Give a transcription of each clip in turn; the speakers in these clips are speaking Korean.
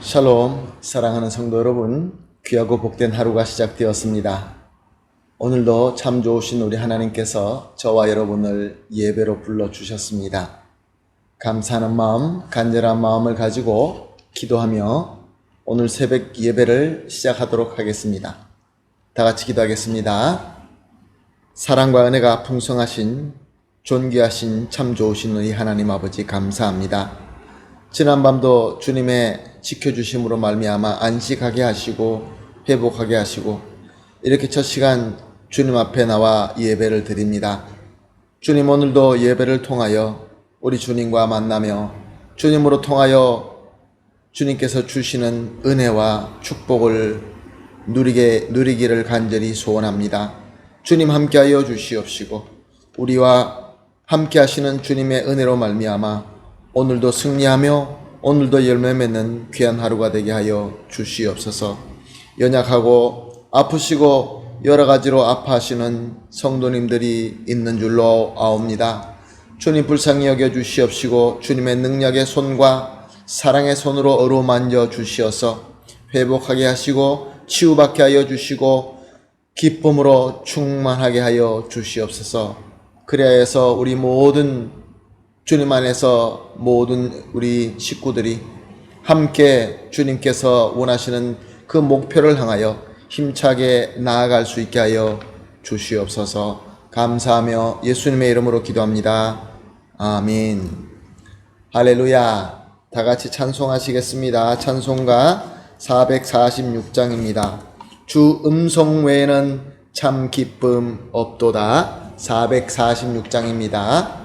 샬롬, 사랑하는 성도 여러분, 귀하고 복된 하루가 시작되었습니다. 오늘도 참 좋으신 우리 하나님께서 저와 여러분을 예배로 불러주셨습니다. 감사하는 마음, 간절한 마음을 가지고 기도하며 오늘 새벽 예배를 시작하도록 하겠습니다. 다 같이 기도하겠습니다. 사랑과 은혜가 풍성하신 존귀하신 참 좋으신 우리 하나님 아버지 감사합니다. 지난밤도 주님의 지켜주심으로 말미암아 안식하게 하시고 회복하게 하시고 이렇게 첫 시간 주님 앞에 나와 예배를 드립니다. 주님, 오늘도 예배를 통하여 우리 주님과 만나며 주님으로 통하여 주님께서 주시는 은혜와 축복을 누리기를 간절히 소원합니다. 주님 함께하여 주시옵시고 우리와 함께하시는 주님의 은혜로 말미암아 오늘도 승리하며 오늘도 열매 맺는 귀한 하루가 되게 하여 주시옵소서. 연약하고 아프시고 여러 가지로 아파하시는 성도님들이 있는 줄로 아옵니다. 주님 불쌍히 여겨 주시옵시고 주님의 능력의 손과 사랑의 손으로 어루만져 주시어서 회복하게 하시고 치유받게 하여 주시고 기쁨으로 충만하게 하여 주시옵소서. 그리하여서 우리 모든 주님 안에서 모든 우리 식구들이 함께 주님께서 원하시는 그 목표를 향하여 힘차게 나아갈 수 있게 하여 주시옵소서. 감사하며 예수님의 이름으로 기도합니다. 아멘. 할렐루야. 다 같이 찬송하시겠습니다. 찬송가 446장입니다. 주 음성 외에는 참 기쁨 없도다. 446장입니다.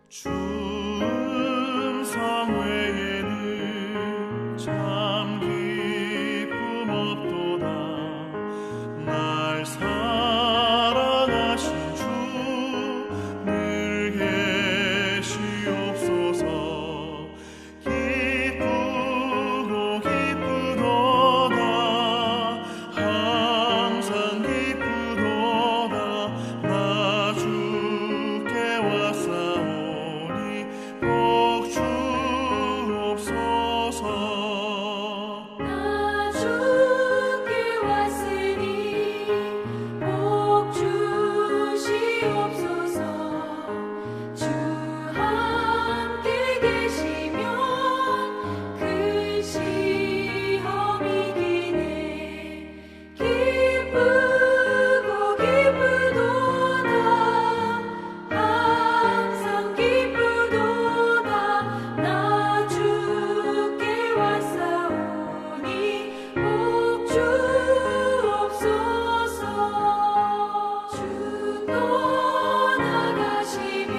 주 음성 외에는 참 기쁨 없도다. 날 사랑하신 주 늘 계시옵소서. 기쁘고 기쁘도다. 항상 기쁘도다. 나 주께 왔사오니 복 주옵소서. 나 주께 왔으니 복 주시옵소서. 주 함께 계시면 큰 시험이 기네. 기쁘고 기쁘도다. 항상 기쁘도다. 나 주께 왔사오니 복 주옵소서. 주 떠나가시면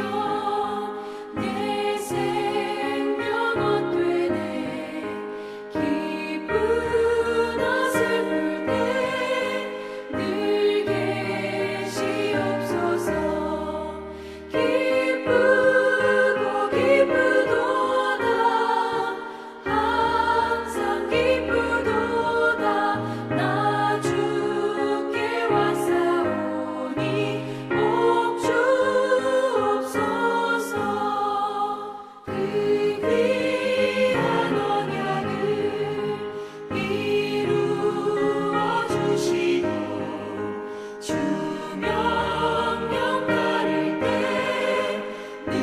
내 생명 헛되네. 기쁘나 슬플 때 늘 계시옵소서. 기쁘고 기쁘도다. 항상 기쁘도다. 나 주께 왔사오니 복 주옵소서. 그 귀한 언약을 이루어 주시고 주 명령 따를 때 늘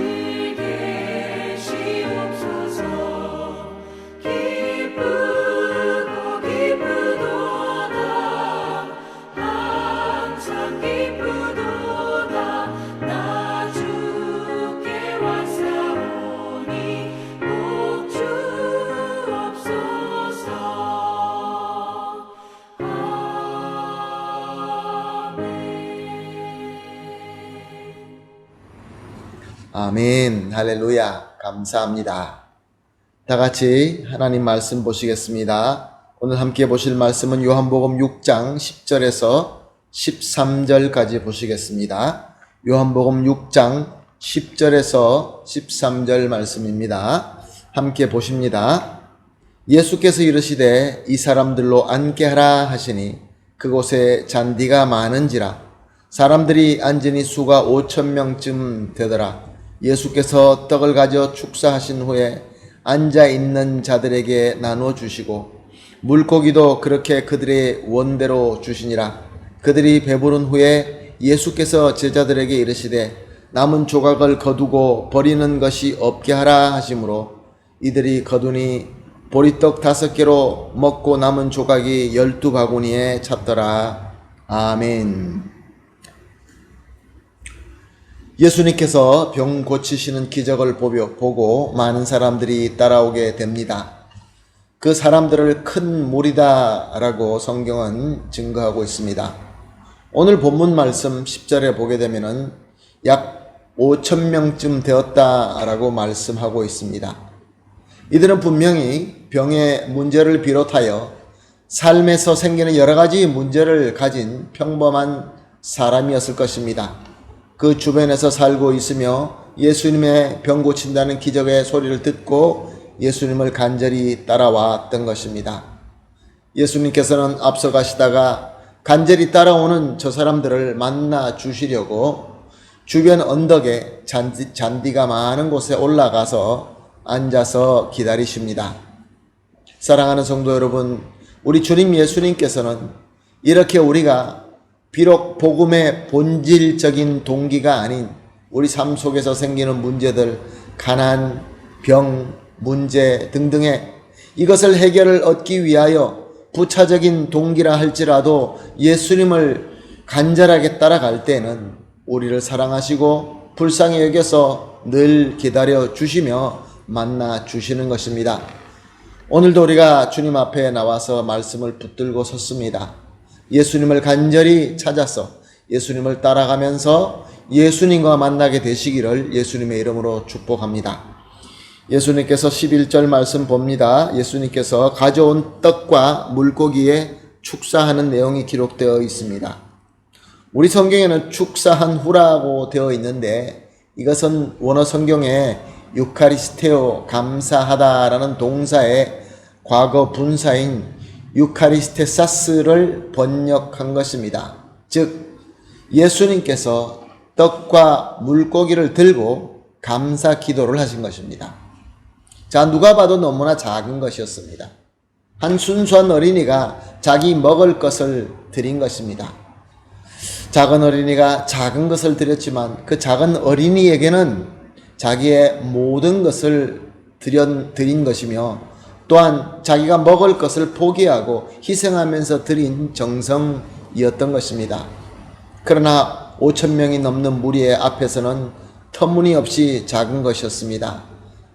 계시옵소서. 기쁘고 기쁘도다. 항상 기쁘도다. 나 주께 왔사오니 복 주옵소서. 아멘. 할렐루야. 감사합니다. 다 같이 하나님 말씀 보시겠습니다. 오늘 함께 보실 말씀은 요한복음 6장 10절에서 13절까지 보시겠습니다. 요한복음 6장 10절에서 13절 말씀입니다. 함께 보십니다. 예수께서 이르시되 이 사람들로 앉게 하라 하시니 그곳에 잔디가 많은지라 사람들이 앉으니 수가 5,000명쯤 되더라. 예수께서 떡을 가져 축사하신 후에 앉아 있는 자들에게 나누어 주시고 물고기도 그렇게 그들의 원대로 주시니라. 그들이 배부른 후에 예수께서 제자들에게 이르시되 남은 조각을 거두고 버리는 것이 없게 하라 하시므로 이들이 거두니 보리떡 5개로 먹고 남은 조각이 12바구니에 찼더라. 아멘. 예수님께서 병 고치시는 기적을 보고 많은 사람들이 따라오게 됩니다. 그 사람들을 큰 무리다라고 성경은 증거하고 있습니다. 오늘 본문 말씀 10절에 보게 되면은 약 5,000명쯤 되었다라고 말씀하고 있습니다. 이들은 분명히 병의 문제를 비롯하여 삶에서 생기는 여러 가지 문제를 가진 평범한 사람이었을 것입니다. 그 주변에서 살고 있으며 예수님의 병 고친다는 기적의 소리를 듣고 예수님을 간절히 따라왔던 것입니다. 예수님께서는 앞서 가시다가 간절히 따라오는 저 사람들을 만나 주시려고 주변 언덕에 잔디가 많은 곳에 올라가서 앉아서 기다리십니다. 사랑하는 성도 여러분, 우리 주님 예수님께서는 이렇게 우리가 비록 복음의 본질적인 동기가 아닌 우리 삶 속에서 생기는 문제들, 가난, 병, 문제 등등의 이것을 해결을 얻기 위하여 부차적인 동기라 할지라도 예수님을 간절하게 따라갈 때는 우리를 사랑하시고 불쌍히 여겨서 늘 기다려 주시며 만나 주시는 것입니다. 오늘도 우리가 주님 앞에 나와서 말씀을 붙들고 섰습니다. 예수님을 간절히 찾아서 예수님을 따라가면서 예수님과 만나게 되시기를 예수님의 이름으로 축복합니다. 예수님께서 11절 말씀 봅니다. 예수님께서 가져온 떡과 물고기에 축사하는 내용이 기록되어 있습니다. 우리 성경에는 축사한 후라고 되어 있는데 이것은 원어 성경에 유카리스테오 감사하다라는 동사의 과거 분사인 유카리스테사스를 번역한 것입니다. 즉 예수님께서 떡과 물고기를 들고 감사 기도를 하신 것입니다. 자, 누가 봐도 너무나 작은 것이었습니다. 한 순수한 어린이가 자기 먹을 것을 드린 것입니다. 작은 어린이가 작은 것을 드렸지만 그 작은 어린이에게는 자기의 모든 것을 드린 것이며 또한 자기가 먹을 것을 포기하고 희생하면서 드린 정성이었던 것입니다. 그러나 5,000명이 넘는 무리의 앞에서는 터무니없이 작은 것이었습니다.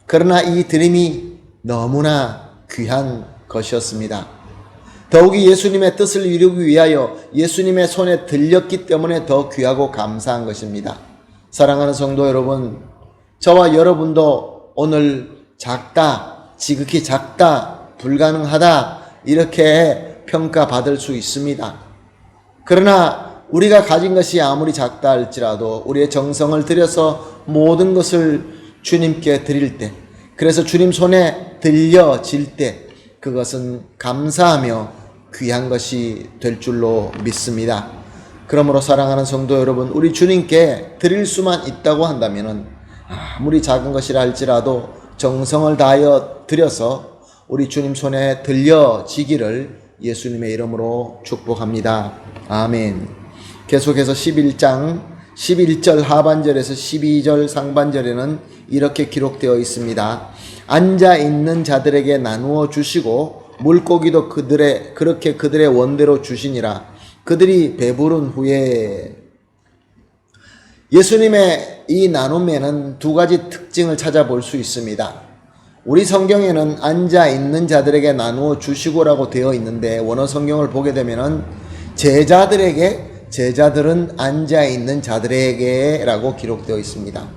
그러나 이 드림이 너무나 귀한 것이었습니다. 더욱이 예수님의 뜻을 이루기 위하여 예수님의 손에 들렸기 때문에 더 귀하고 감사한 것입니다. 사랑하는 성도 여러분, 저와 여러분도 오늘 작다, 지극히 작다, 불가능하다 이렇게 평가받을 수 있습니다. 그러나 우리가 가진 것이 아무리 작다 할지라도 우리의 정성을 들여서 모든 것을 주님께 드릴 때, 그래서 주님 손에 들려질 때 그것은 감사하며 귀한 것이 될 줄로 믿습니다. 그러므로 사랑하는 성도 여러분, 우리 주님께 드릴 수만 있다고 한다면 아무리 작은 것이라 할지라도 정성을 다하여 드려서 우리 주님 손에 들려지기를 예수님의 이름으로 축복합니다. 아멘. 계속해서 11장 11절 하반절에서 12절 상반절에는 이렇게 기록되어 있습니다. 앉아 있는 자들에게 나누어 주시고 물고기도 그렇게 그들의 원대로 주시니라. 그들이 배부른 후에. 예수님의 이 나눔에는 두 가지 특징을 찾아볼 수 있습니다. 우리 성경에는 앉아 있는 자들에게 나누어 주시고라고 되어 있는데 원어 성경을 보게 되면은 제자들은 앉아 있는 자들에게 라고 기록되어 있습니다.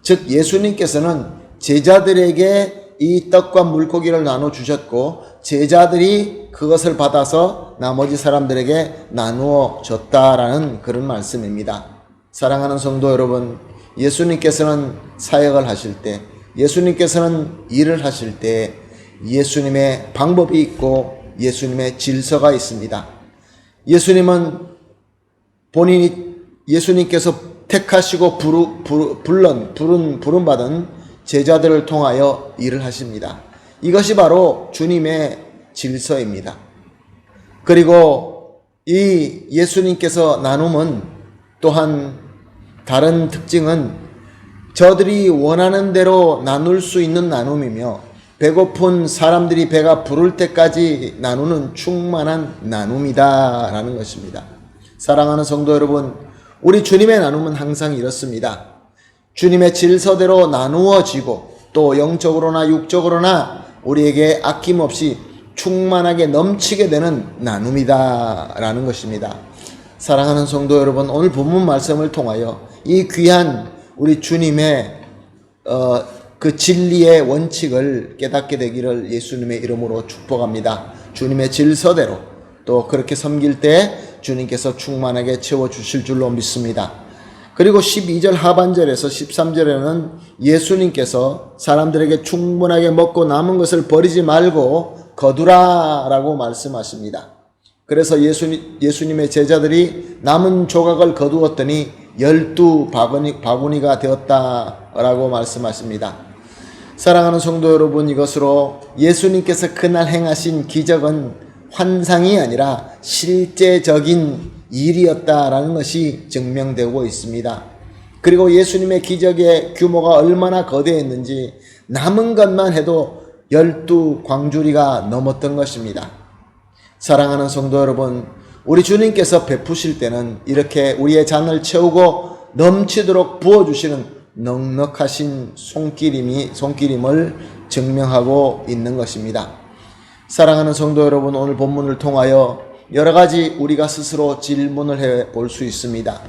즉 예수님께서는 제자들에게 이 떡과 물고기를 나눠 주셨고 제자들이 그것을 받아서 나머지 사람들에게 나누어 줬다라는 그런 말씀입니다. 사랑하는 성도 여러분, 예수님께서는 사역을 하실 때 예수님께서는 일을 하실 때 예수님의 방법이 있고 예수님의 질서가 있습니다. 예수님께서 택하시고 부름받은 제자들을 통하여 일을 하십니다. 이것이 바로 주님의 질서입니다. 그리고 이 예수님께서 나눔은 또한 다른 특징은 저들이 원하는 대로 나눌 수 있는 나눔이며 배고픈 사람들이 배가 부를 때까지 나누는 충만한 나눔이다라는 것입니다. 사랑하는 성도 여러분, 우리 주님의 나눔은 항상 이렇습니다. 주님의 질서대로 나누어지고 또 영적으로나 육적으로나 우리에게 아낌없이 충만하게 넘치게 되는 나눔이다라는 것입니다. 사랑하는 성도 여러분, 오늘 본문 말씀을 통하여 이 귀한 우리 주님의 그 진리의 원칙을 깨닫게 되기를 예수님의 이름으로 축복합니다. 주님의 질서대로 또 그렇게 섬길 때 주님께서 충만하게 채워주실 줄로 믿습니다. 그리고 12절 하반절에서 13절에는 예수님께서 사람들에게 충분하게 먹고 남은 것을 버리지 말고 거두라 라고 말씀하십니다. 그래서 예수님의 제자들이 남은 조각을 거두었더니 12바구니가 되었다라고 말씀하십니다. 사랑하는 성도 여러분, 이것으로 예수님께서 그날 행하신 기적은 환상이 아니라 실제적인 일이었다라는 것이 증명되고 있습니다. 그리고 예수님의 기적의 규모가 얼마나 거대했는지 남은 것만 해도 12광주리가 넘었던 것입니다. 사랑하는 성도 여러분, 우리 주님께서 베푸실 때는 이렇게 우리의 잔을 채우고 넘치도록 부어주시는 넉넉하신 손길임을 증명하고 있는 것입니다. 사랑하는 성도 여러분, 오늘 본문을 통하여 여러 가지 우리가 스스로 질문을 해볼 수 있습니다.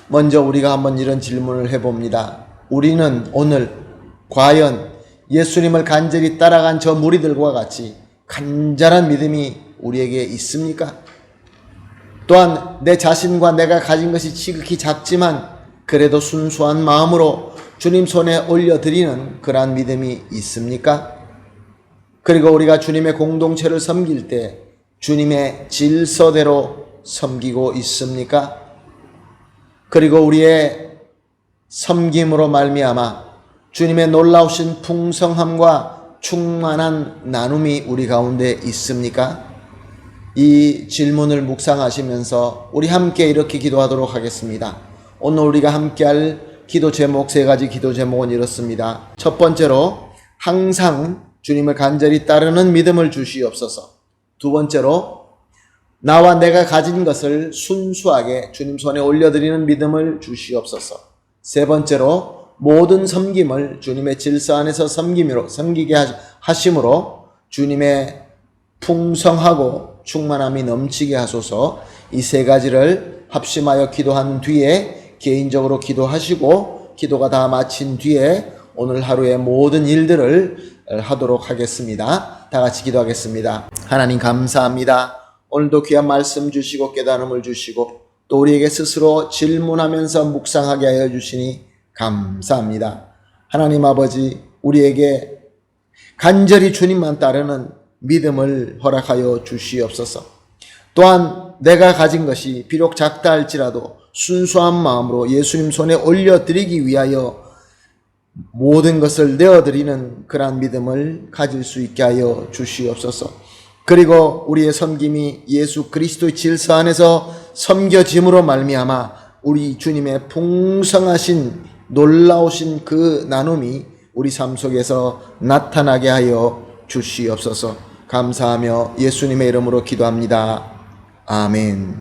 먼저 우리가 한번 이런 질문을 해봅니다. 우리는 오늘 과연 예수님을 간절히 따라간 저 무리들과 같이 간절한 믿음이 우리에게 있습니까? 또한 내 자신과 내가 가진 것이 지극히 작지만 그래도 순수한 마음으로 주님 손에 올려드리는 그러한 믿음이 있습니까? 그리고 우리가 주님의 공동체를 섬길 때 주님의 질서대로 섬기고 있습니까? 그리고 우리의 섬김으로 말미암아 주님의 놀라우신 풍성함과 충만한 나눔이 우리 가운데 있습니까? 이 질문을 묵상하시면서 우리 함께 이렇게 기도하도록 하겠습니다. 오늘 우리가 함께할 기도 제목, 3가지 기도 제목은 이렇습니다. 첫 번째로 항상 주님을 간절히 따르는 믿음을 주시옵소서. 두 번째로 나와 내가 가진 것을 순수하게 주님 손에 올려드리는 믿음을 주시옵소서. 세 번째로 모든 섬김을 주님의 질서 안에서 섬기게 하심으로 주님의 풍성하고 충만함이 넘치게 하소서. 이 3가지를 합심하여 기도한 뒤에 개인적으로 기도하시고 기도가 다 마친 뒤에 오늘 하루의 모든 일들을 하도록 하겠습니다. 다 같이 기도하겠습니다. 하나님 감사합니다. 오늘도 귀한 말씀 주시고 깨달음을 주시고 또 우리에게 스스로 질문하면서 묵상하게 하여 주시니 감사합니다. 하나님 아버지, 우리에게 간절히 주님만 따르는 믿음을 허락하여 주시옵소서. 또한 내가 가진 것이 비록 작다 할지라도 순수한 마음으로 예수님 손에 올려드리기 위하여 모든 것을 내어드리는 그러한 믿음을 가질 수 있게 하여 주시옵소서. 그리고 우리의 섬김이 예수 그리스도의 질서 안에서 섬겨짐으로 말미암아 우리 주님의 풍성하신 놀라우신 그 나눔이 우리 삶 속에서 나타나게 하여 주시옵소서. 감사하며 예수님의 이름으로 기도합니다. 아멘.